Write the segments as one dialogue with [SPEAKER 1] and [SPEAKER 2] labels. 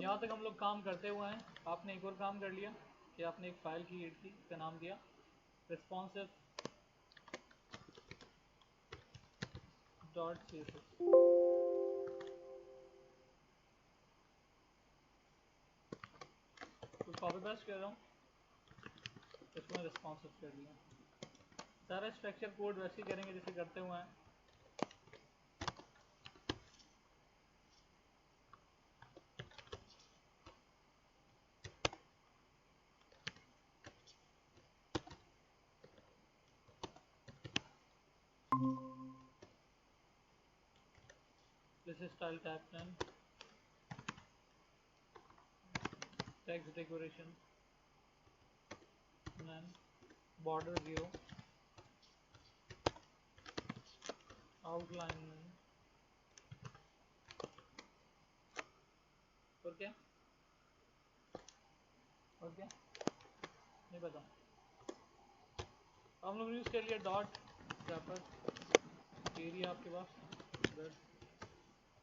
[SPEAKER 1] यहाँ तक हम लोग काम करते हुए हैं। आपने एक और काम कर लिया कि आपने एक फाइल क्रिएट की, इसका नाम दिया responsive .css। तो कॉपी पेस्ट कर रहा हूँ, इसमें responsive कर दिया। सारा स्ट्रक्चर कोड वैसे ही करेंगे जैसे करते हुए हैं। This is style tab 10, text decoration, and border 0, outline और क्या नहीं पता। हम लोग यूज़ कर लिया डॉट रैपर एरिया आपके पास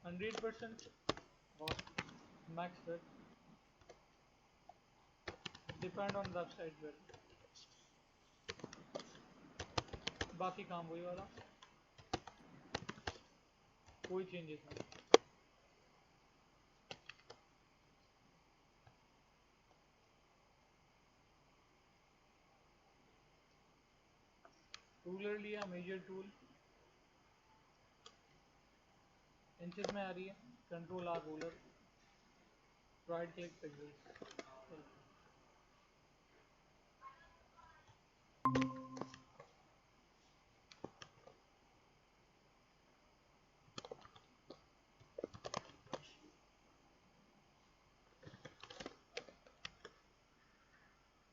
[SPEAKER 1] 100% और max width depend on website width. बाकी काम वही वाला, कोई चेंजेस नहीं। रूलर लिया, मेजर टूल इंचेस में आ रही है, control R ruler, right click pixels.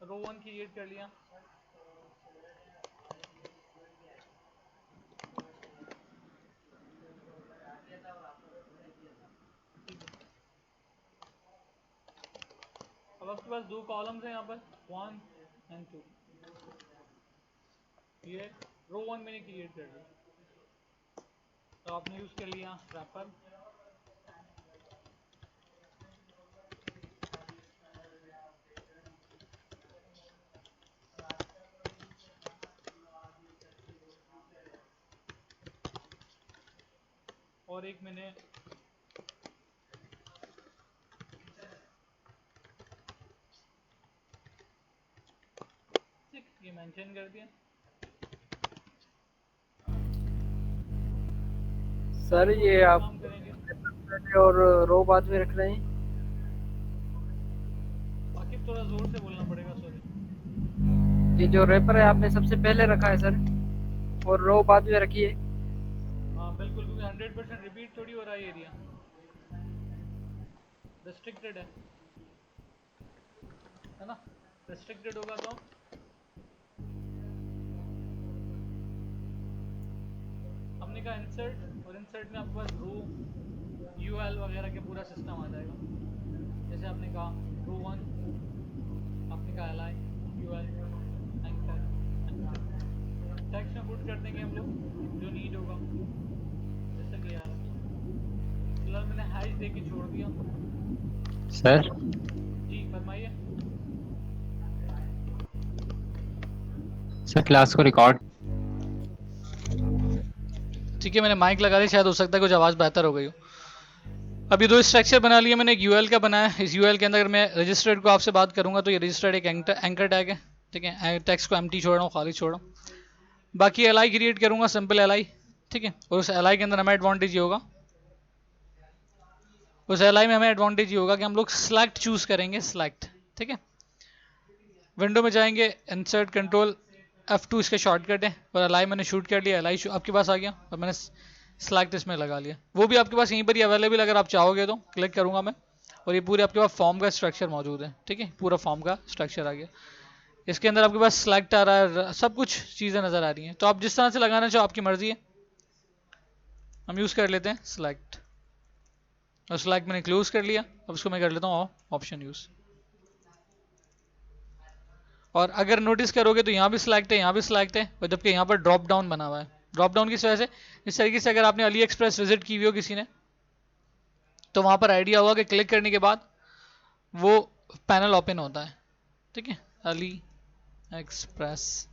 [SPEAKER 1] Row 1 create कर लिया, अब आपके पास दो कॉलम्स हैं यहाँ पर 1 and 2। ये रो 1 मैंने क्रिएट कर दिया। तो आपने यूज़ कर लिया रैपर, और एक मैंने ये मेंशन कर दिया।
[SPEAKER 2] सर ये आप
[SPEAKER 1] काम करेंगे
[SPEAKER 2] और रो बाद में रख रहे हैं?
[SPEAKER 1] आकिब थोड़ा जोर से बोलना पड़ेगा, सॉरी।
[SPEAKER 2] ये जो रैपर है आपने सबसे पहले रखा है सर, और रो बाद में रखी है?
[SPEAKER 1] हाँ बिल्कुल, क्योंकि 100% रिपीट थोड़ी हो रहा है एरिया, रिस्ट्रिक्टेड है ना। रिस्ट्रिक्टेड होगा तो हमने कहा इंसर्ट, और इंसर्ट में आपके पास रो यूएल वगैरह के पूरा सिस्टम आ जाएगा। जैसे आपने कहा रो 1, आपने कहा L I UL anchor text में पुट कर देंगे हम लोग जो नीड होगा, जैसे कि यार फिलहाल मैंने हैश दे के छोड़ दिया।
[SPEAKER 3] सर
[SPEAKER 1] जी फरमाइए।
[SPEAKER 3] सर क्लास को रिकॉर्ड।
[SPEAKER 1] ठीक है, मैंने माइक लगा दी, शायद हो सकता है कुछ आवाज़ बेहतर हो गई हो। अभी दो स्ट्रक्चर बना लिए मैंने, एक यूएल का बनाया है। इस यूएल के अंदर मैं रजिस्टर्ड को आपसे बात करूंगा तो ये रजिस्टर्ड एक एंकर टैग है, ठीक है। टेक्स्ट को एम्प्टी छोड़ रहा हूँ, खाली छोड़ रहा हूँ। बाकी एल आई क्रिएट करूंगा, सिंपल एल आई, ठीक है। और उस एल आई के अंदर हमें एडवांटेज ये होगा, उस एल आई में हमें एडवांटेज ये होगा कि हम लोग सिलेक्ट चूज करेंगे, सिलेक्ट, ठीक है। विंडो में जाएंगे, इंसर्ट कंट्रोल F2 इसका शॉर्टकट है, और एल आई मैंने शूट कर लिया, एल आई आपके पास आ गया, और मैंने सिलेक्ट इसमें लगा लिया। वो भी आपके पास यहीं पर ही अवेलेबल, अगर आप चाहोगे तो क्लिक करूंगा मैं, और ये पूरे आपके पास फॉर्म का स्ट्रक्चर मौजूद है, ठीक है। पूरा फॉर्म का स्ट्रक्चर आ गया, इसके अंदर आपके पास सिलेक्ट आ रहा है, सब कुछ चीज़ें नज़र आ रही हैं। तो आप जिस तरह से लगाना चाहो आपकी मर्जी है। हम यूज़ कर लेते हैं सिलेक्ट, और सिलेक्ट मैंने क्लोज कर लिया। अब इसको मैं कर लेता हूँ ऑप्शन यूज़। और अगर नोटिस करोगे तो यहाँ भी सिलेक्ट है, यहाँ भी सिलेक्ट है, और जबकि यहाँ पर ड्रॉप डाउन बना हुआ है। ड्रॉप डाउन किस वजह से, इस तरीके से अगर आपने अली एक्सप्रेस विजिट की हुई हो किसी ने, तो वहाँ पर आइडिया होगा कि क्लिक करने के बाद वो पैनल ओपन होता है, ठीक है। अली एक्सप्रेस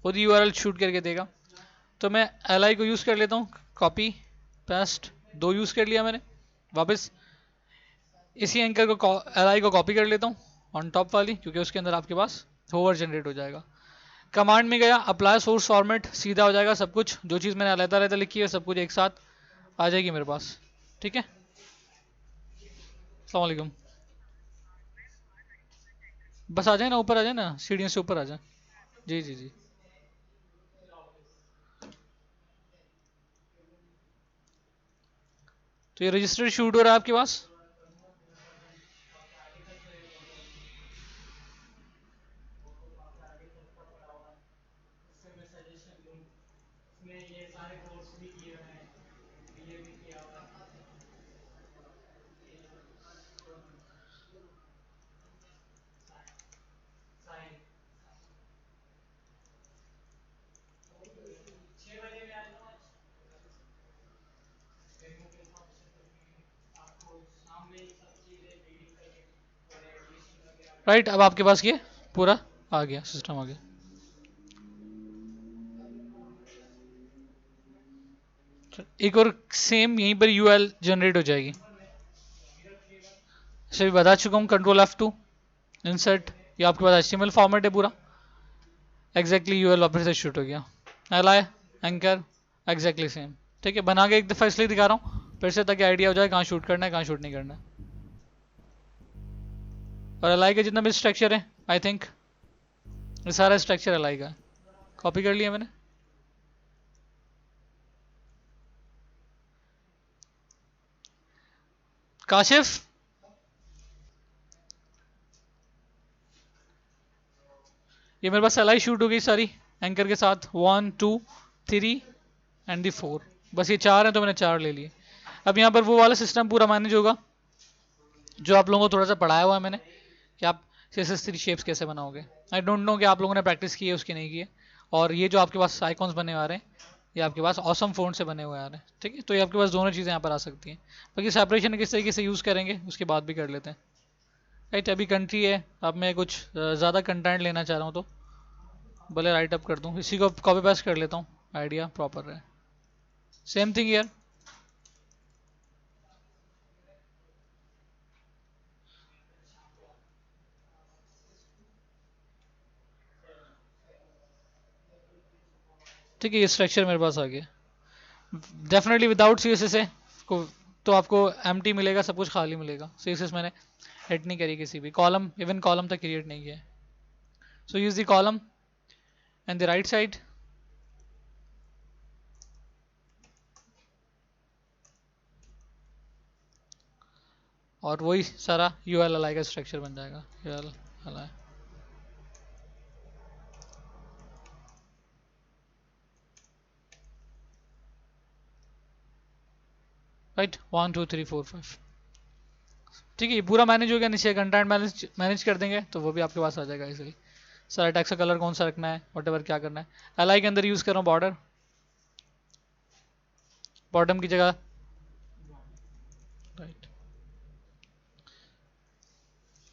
[SPEAKER 1] खुद यूआरएल शूट करके देगा। तो मैं एल को यूज़ कर लेता हूँ, कॉपी पेस्ट, दो यूज़ कर लिया मैंने। वापस इसी एंकर को एल को कॉपी कर लेता हूँ ऑन टॉप वाली, क्योंकि उसके अंदर आपके पास होवर जनरेट हो जाएगा। कमांड में गया, अप्लाई सोर्स फॉर्मेट, सीधा हो जाएगा सब कुछ, जो चीज़ मैंने अलग अलग लिखी है सब कुछ एक साथ आ जाएगी मेरे पास, ठीक है। अस्सलाम वालेकुम। बस आ जाए ना, ऊपर आ जाए ना, सीढ़ियों से ऊपर आ जाए। जी जी जी। तो ये रजिस्टर शूट हो रहा है आपके पास। राइट, अब आपके पास ये पूरा आ गया, सिस्टम आ गया। एक और सेम यहीं पर यूएल जनरेट हो जाएगी, इसे भी बता चुका हूँ। कंट्रोल F2 इंसर्ट, ये आपके पास HTML फॉर्मेट है पूरा, एग्जैक्टली यूएल वापस से शूट हो गया। एल एंकर एग्जैक्टली सेम, ठीक है। बना के एक दफ़ा इसलिए दिखा रहा हूँ फिर से, ताकि आइडिया हो जाए कहाँ शूट करना है कहाँ शूट नहीं करना है। और एल का जितना भी स्ट्रक्चर है, आई थिंक ये सारा स्ट्रक्चर एल का कॉपी कर लिया मैंने। काशिफ, ये मेरे पास एल शूट हो गई सारी एंकर के साथ, 1 2 3 एंड दी 4, बस ये चार हैं तो मैंने चार ले लिए। अब यहाँ पर वो वाला सिस्टम पूरा मैनेज होगा जो आप लोगों को थोड़ा सा पढ़ाया हुआ है मैंने, कि आप CSS3 शेप्स कैसे बनाओगे। आई डोंट नो कि आप लोगों ने प्रैक्टिस की है उसकी नहीं की है। और ये जो आपके पास आइकॉन्स बने हुए आ रहे हैं, ये आपके पास ऑसम फ़ॉन्ट से बने हुए आ रहे हैं, ठीक है। तो ये आपके पास दोनों चीज़ें यहाँ पर आ सकती हैं। बाकी सेपरेशन किस तरीके से यूज़ करेंगे उसके बाद भी कर लेते हैं। राइट, अभी कंट्री है, अब मैं कुछ ज़्यादा कंटेंट लेना चाह रहा हूँ तो भले राइट अप कर दूँ, इसी को कॉपी पेस्ट कर लेता हूँ, आइडिया प्रॉपर रहे। सेम थिंग यार, ठीक है। ये स्ट्रक्चर मेरे पास आ गया। डेफिनेटली विदाउट CSS है को, तो आपको एम्प्टी मिलेगा, सब कुछ खाली मिलेगा। CSS मैंने एड नहीं करी किसी भी कॉलम, इवन कॉलम तक क्रिएट नहीं किया। So use the column and the right side, और वही सारा UL का स्ट्रक्चर बन जाएगा। UL राइट, 1 2 3 4 5, ठीक है। ये पूरा मैनेज हो गया। नीचे कंटेंट मैनेज मैनेज कर देंगे तो वो भी आपके पास आ जाएगा इजीली। सारा टेक्स्ट का कलर कौन सा रखना है, वट क्या करना है। LI के अंदर यूज कर रहा हूँ बॉर्डर, बॉटम की जगह right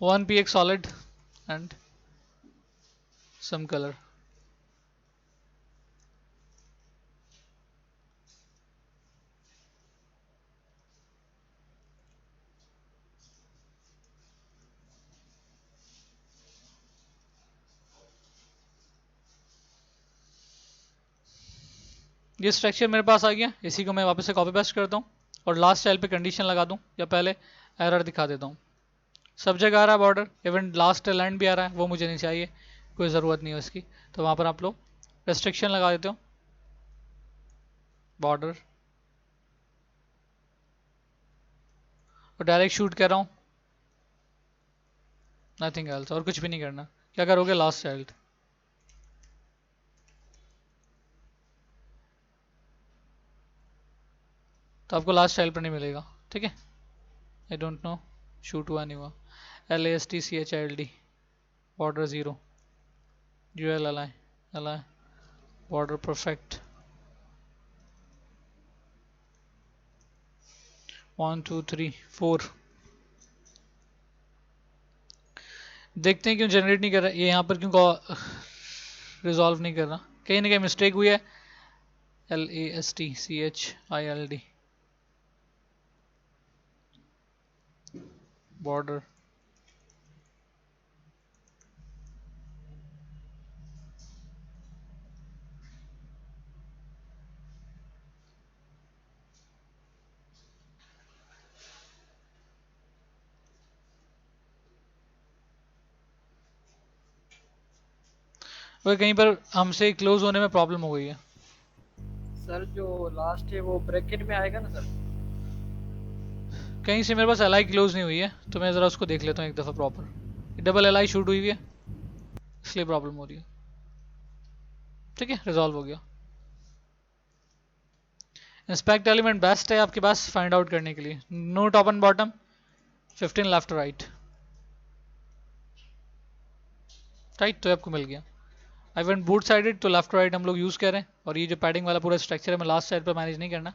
[SPEAKER 1] 1px solid and some color। ये स्ट्रक्चर मेरे पास आ गया, इसी को मैं वापस से कॉपी पेस्ट करता हूँ और लास्ट स्टाइल पे कंडीशन लगा दूँ, या पहले एरर दिखा देता हूँ। सब जगह आ रहा है बॉर्डर, इवन लास्ट लाइन भी आ रहा है, वो मुझे नहीं चाहिए, कोई ज़रूरत नहीं है उसकी। तो वहाँ पर आप लोग रेस्ट्रिक्शन लगा देते हो, बॉर्डर, और डायरेक्ट शूट कर रहा हूँ, नथिंग एल्स, और कुछ भी नहीं करना। क्या करोगे, लास्ट चाइल्ड, तो आपको लास्ट चाइल्ड पर नहीं मिलेगा, ठीक है। आई डोंट नो शूट हुआ नहीं हुआ। LASTCHILD border 0, UL LI border perfect, 1 2 3 4, देखते हैं क्यों जनरेट नहीं कर रहा ये, यहाँ पर क्यों रिजॉल्व नहीं कर रहा, कहीं ना कहीं मिस्टेक हुई है। LASTCHILD border. वह कहीं पर हमसे क्लोज होने में प्रॉब्लम हो गई है।
[SPEAKER 2] सर जो लास्ट है वो ब्रैकेट में आएगा ना सर?
[SPEAKER 1] कहीं से मेरे पास LI क्लोज नहीं हुई है, तो मैं ज़रा उसको देख लेता हूँ एक दफ़ा प्रॉपर। डबल LI शूट हुई है इसलिए प्रॉब्लम हो रही है। ठीक है, रिजॉल्व हो गया। इंस्पेक्ट एलिमेंट बेस्ट है आपके पास फाइंड आउट करने के लिए। Know top and bottom, 15 left right. Right तो आपको मिल गया। आई वेंट बूट साइडेड, तो लेफ्ट राइट हम लोग यूज़ करें। और ये जो पैडिंग वाला पूरा स्ट्रक्चर है मैं लास्ट साइड पर मैनेज नहीं करना।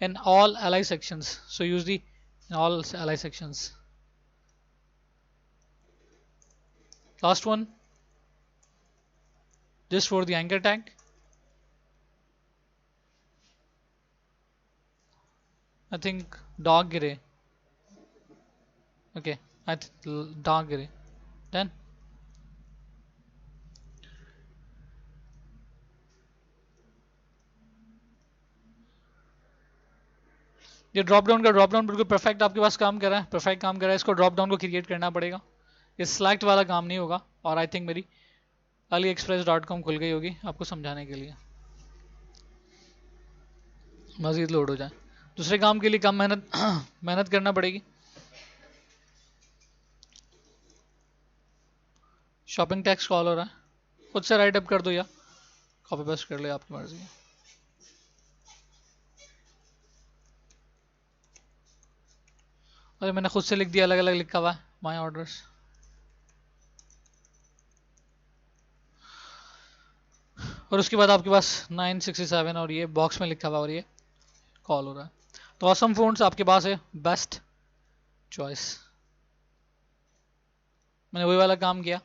[SPEAKER 1] In all LI sections, so use the in all LI sections. Last one, just for the anchor tag. I think dark gray. Okay, dark gray. Then ये drop down बिल्कुल perfect आपके पास काम कर रहा है, परफेक्ट काम कर रहा है। इसको ड्रॉप डाउन को क्रिएट करना पड़ेगा, ये सिलेक्ट वाला काम नहीं होगा। और आई थिंक मेरी AliExpress.com खुल गई होगी आपको समझाने के लिए, मजीद लोड हो जाए। दूसरे काम के लिए कम मेहनत मेहनत करना पड़ेगी। शॉपिंग टैक्स कॉल हो रहा है, खुद से राइट अप कर दो या कॉपी पेस्ट कर ले, आपकी मर्जी है। अरे मैंने खुद से लिख दिया, अलग अलग लिखा हुआ है माई ऑर्डर्स। और उसके बाद आपके पास 967 और ये बॉक्स में लिखा हुआ और ये कॉल हो रहा है। तो ऑसम फोन्स आपके पास है, बेस्ट चॉइस। मैंने वही वाला काम किया।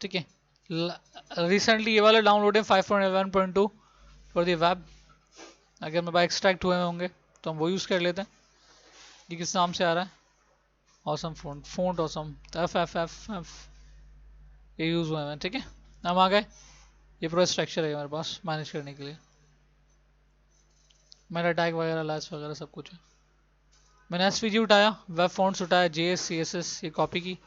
[SPEAKER 1] ठीक है, रिसेंटली ये वाला डाउनलोड है 5.11.2 फॉर द वेब। अगर मेरे पास एक्सट्रैक्ट हुए होंगे तो हम वो यूज़ कर लेते हैं। ये किस नाम से आ रहा है? ऑसम फोन्ट ऑसम FFFF ये यूज़ हुए हैं। ठीक है, हम आ गए। ये पूरा स्ट्रक्चर है मेरे पास मैनेज करने के लिए। मेरा टैग वगैरह लैस वगैरह सब कुछ है। मैंने SVG उठाया, वेब फॉन्ट्स उठाया, JS CSS ये कॉपी की,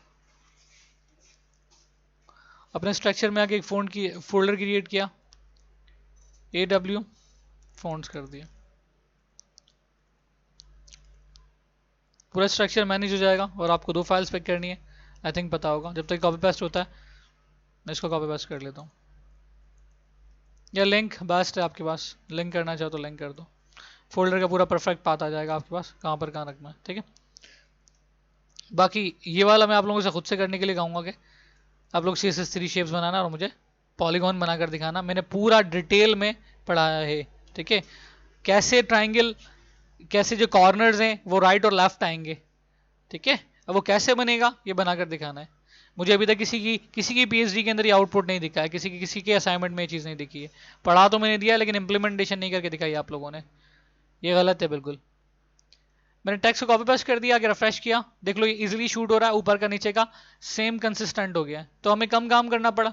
[SPEAKER 1] अपने स्ट्रक्चर में आके एक फोल्डर क्रिएट किया, AW फॉन्ट्स कर दिया। पूरा स्ट्रक्चर मैनेज हो जाएगा। और आपको 2 फाइल्स पिक करनी है, आई थिंक पता होगा। जब तक कॉपी पेस्ट होता है मैं इसको कॉपी पेस्ट कर लेता हूँ। या लिंक बेस्ट है आपके पास, लिंक करना चाहो तो लिंक कर दो। फोल्डर का पूरा परफेक्ट पाथ आ जाएगा आपके पास, कहाँ पर कहाँ रखना है। ठीक है, बाकी ये वाला मैं आप लोगों से खुद से करने के लिए कहूँगा कि आप लोग CSS3 शेप्स बनाना और मुझे पॉलीगॉन बनाकर दिखाना। मैंने पूरा डिटेल में पढ़ाया है। ठीक है, कैसे ट्राइंगल, कैसे जो कॉर्नर्स हैं वो राइट और लेफ्ट आएंगे। ठीक है, अब वो कैसे बनेगा ये बनाकर दिखाना है। मुझे अभी तक किसी की PhD के अंदर ये आउटपुट नहीं दिखा है, किसी के असाइनमेंट में ये चीज़ नहीं दिखी है। पढ़ा तो मैंने दिया लेकिन इंप्लीमेंटेशन नहीं करके दिखाई आप लोगों ने, ये गलत है बिल्कुल। मैंने टेक्स्ट को कॉपी पेस्ट कर दिया, आगे रिफ्रेश किया, देख लो ये इजीली शूट हो रहा है, ऊपर का नीचे का सेम कंसिस्टेंट हो गया है। तो हमें कम काम करना पड़ा।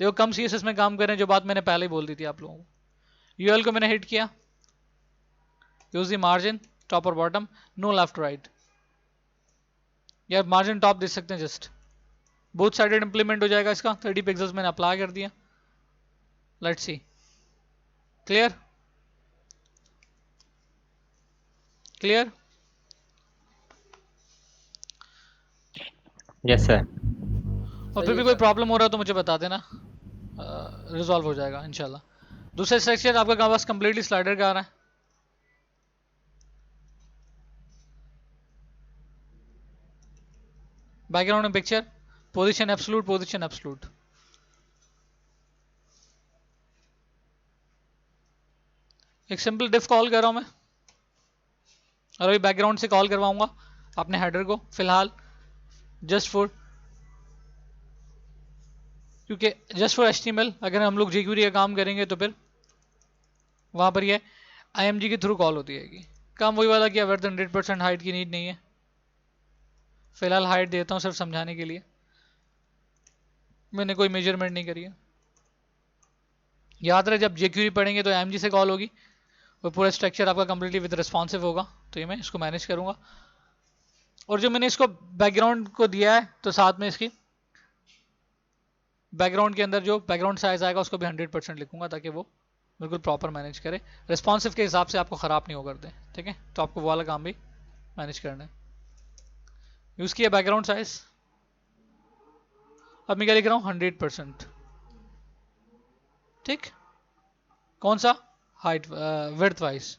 [SPEAKER 1] देखो कम CSS में काम करें, जो बात मैंने पहले ही बोल दी थी आप लोगों को। UL को मैंने हिट किया, यूज द मार्जिन टॉप और बॉटम, नो लेफ्ट राइट। या मार्जिन टॉप दे सकते हैं, जस्ट बोथ साइडेड इंप्लीमेंट हो जाएगा इसका। 30 पिक्सल्स मैंने अप्लाई कर दिया। Let's see, clear clear.
[SPEAKER 3] Yes sir.
[SPEAKER 1] और फिर भी कोई प्रॉब्लम हो रहा है तो मुझे बता देना, रिजॉल्व हो जाएगा इंशाल्लाह। दूसरा स्ट्रक्चर आपका कहाँ पास कंप्लीटली स्लाइडर का आ रहा है। बैकग्राउंड में picture, position absolute, position absolute. एक सिंपल डिफ कॉल कर रहा हूँ मैं, और अभी बैकग्राउंड से कॉल करवाऊंगा अपने हेडर को फिलहाल, जस्ट फॉर, क्योंकि जस्ट फॉर HTML अगर हम लोग jQuery का काम करेंगे तो फिर वहां पर ये IMG के थ्रू कॉल होती है। काम वही वाला किया, वर्थ 100% हाइट की नीड नहीं है, फिलहाल हाइट देता हूँ सिर्फ समझाने के लिए, मैंने कोई मेजरमेंट नहीं करी है। याद रहे जब jQuery पढ़ेंगे तो IMG से कॉल होगी, और पूरा स्ट्रक्चर आपका कंप्लीटली विद रिस्पॉन्सिव होगा, तो ये मैं इसको मैनेज करूंगा। और जो मैंने इसको बैकग्राउंड को दिया है, तो साथ में इसकी बैकग्राउंड के अंदर जो बैकग्राउंड साइज आएगा उसको भी 100% लिखूंगा, ताकि वो बिल्कुल प्रॉपर मैनेज करे, रिस्पॉन्सिव के हिसाब से आपको ख़राब नहीं हो कर दे, ठीक है। तो आपको वो वाला काम भी मैनेज करना है। यूज़ किया बैकग्राउंड साइज, अब मैं क्या लिख रहा हूँ 100%, ठीक। कौन सा हाइट, विड्थ वाइज,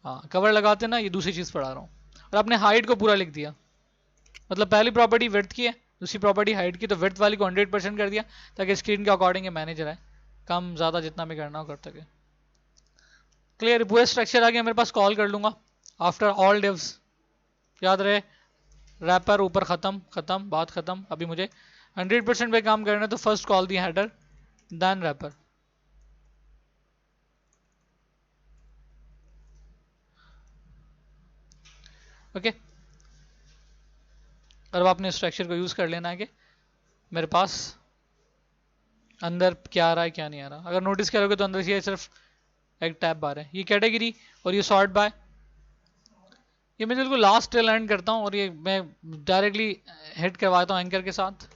[SPEAKER 1] हाँ कवर लगाते ना, ये दूसरी चीज़ पढ़ा रहा हूँ। और आपने हाइट को पूरा लिख दिया, मतलब पहली प्रॉपर्टी विड्थ की है, दूसरी प्रॉपर्टी हाइट की, तो विड्थ वाली को 100% कर दिया, ताकि स्क्रीन के अकॉर्डिंग मैनेज रहे, कम ज़्यादा जितना भी करना हो कर सके। क्लियर, पूरा स्ट्रक्चर आ गया मेरे पास, कॉल कर लूंगा आफ्टर ऑल डिव्स। याद रहे रैपर ऊपर खत्म, खत्म बात खत्म। अभी मुझे 100% पे काम करना है, तो first call the header then wrapper. Okay, अब आपने स्ट्रक्चर को यूज कर लेना है कि मेरे पास अंदर क्या आ रहा है क्या नहीं आ रहा। अगर नोटिस करोगे तो अंदर से सिर्फ एक टैब बार है, ये कैटेगरी और ये सॉर्ट बाय, ये मैं बिल्कुल लास्ट टेल एंड करता हूँ, और ये मैं डायरेक्टली हिट करवाता हूँ एंकर के साथ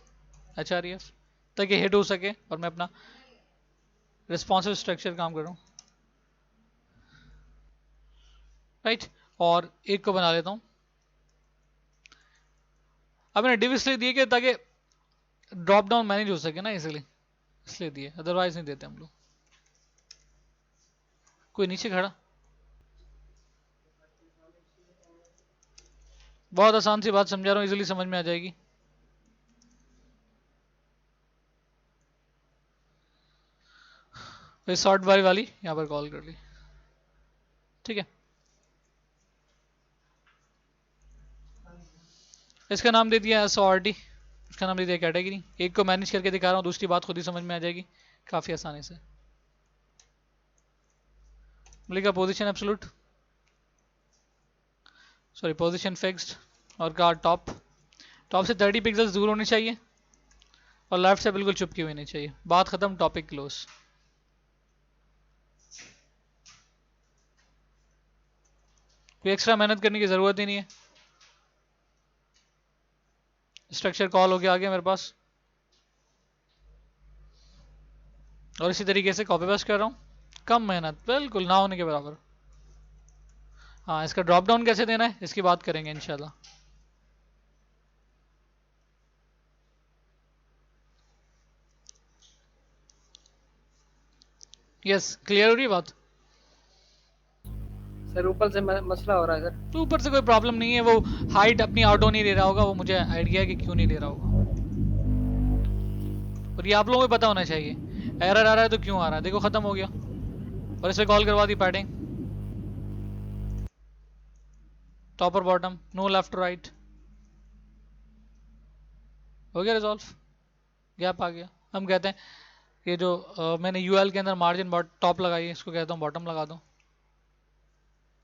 [SPEAKER 1] HREF, ताकि हिट हो सके और मैं अपना रिस्पॉन्सिव स्ट्रक्चर काम करूँ, राइट। और एक को बना लेता हूँ, अब मैंने डिव इसलिए दिए कि ताकि ड्रॉप डाउन मैनेज हो सके ना, इसलिए दिए, अदरवाइज नहीं देते हम लोग। कोई नीचे खड़ा, बहुत आसान सी बात समझा रहा हूँ, इजीली समझ में आ जाएगी। शॉर्ट बारी वाली यहाँ पर कॉल कर ली, ठीक है। इसका नाम दे दिया SORT, इसका नाम दे दिया कैटेगरी। एक को मैनेज करके दिखा रहा हूँ, दूसरी बात खुद ही समझ में आ जाएगी काफी आसानी से। लिखा position absolute, sorry position fixed, और कहा टॉप से 30 पिक्सल्स दूर होनी चाहिए, और लेफ्ट से बिल्कुल चुपकी हुई नहीं चाहिए। बात खत्म, टॉपिक क्लोज। कोई एक्स्ट्रा मेहनत करने की जरूरत ही नहीं है, स्ट्रक्चर कॉल हो गया आगे मेरे पास, और इसी तरीके से कॉपी पेस्ट कर रहा हूँ, कम मेहनत बिल्कुल ना होने के बराबर। हाँ, इसका ड्रॉप डाउन कैसे देना है इसकी बात करेंगे इंशाल्लाह। यस, क्लियर हो रही बात।
[SPEAKER 2] सर ऊपर से मसला हो रहा है सर।
[SPEAKER 1] तो ऊपर से कोई प्रॉब्लम नहीं है, वो हाइट अपनी ऑटो नहीं ले रहा होगा, वो मुझे आइडिया है कि क्यों नहीं ले रहा होगा, और ये आप लोगों को पता होना चाहिए। एरर आ रहा है तो क्यों आ रहा है, देखो खत्म हो गया, और इसे कॉल करवा दी पैडिंग, टॉप और बॉटम, नो लेफ्ट राइट, हो गया रिजॉल्व, गैप आ गया। हम कहते हैं ये जो मैंने UL के अंदर मार्जिन टॉप लगाई है, इसको कहता हूँ बॉटम लगा दो,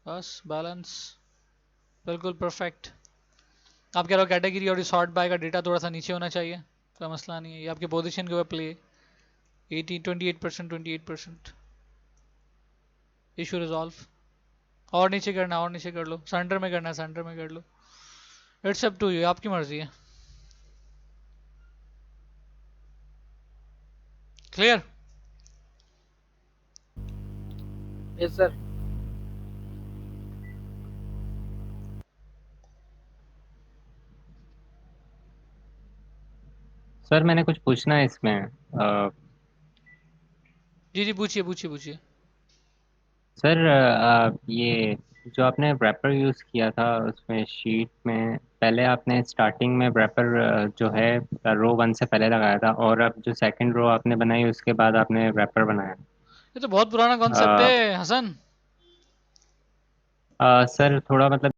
[SPEAKER 1] बस बैलेंस बिल्कुल परफेक्ट। आप कह रहे हो कैटेगरी और सॉर्ट बाय का डेटा थोड़ा सा नीचे होना चाहिए, कोई मसला नहीं है, ये आपकी पोजीशन के ऊपर प्ले 28%, 28%, इशू रिजॉल्व। और नीचे करना, और नीचे कर लो, सेंटर में करना है सेंटर में कर लो, इट्स अप टू यू, आपकी मर्जी है। क्लियर?
[SPEAKER 2] Yes sir.
[SPEAKER 3] सर मैंने कुछ पूछना है इसमें।
[SPEAKER 1] जी पूछिए पूछिए पूछिए।
[SPEAKER 3] सर ये जो आपने रैपर यूज़ किया था उसमें शीट में, पहले आपने स्टार्टिंग में रैपर जो है रो 1 से पहले लगाया था, और अब जो सेकंड रो आपने बनाई उसके बाद आपने रैपर बनाया।
[SPEAKER 1] ये तो बहुत पुराना कॉन्सेप्ट
[SPEAKER 3] अ,
[SPEAKER 1] है हसन।
[SPEAKER 3] सर थोड़ा मतलब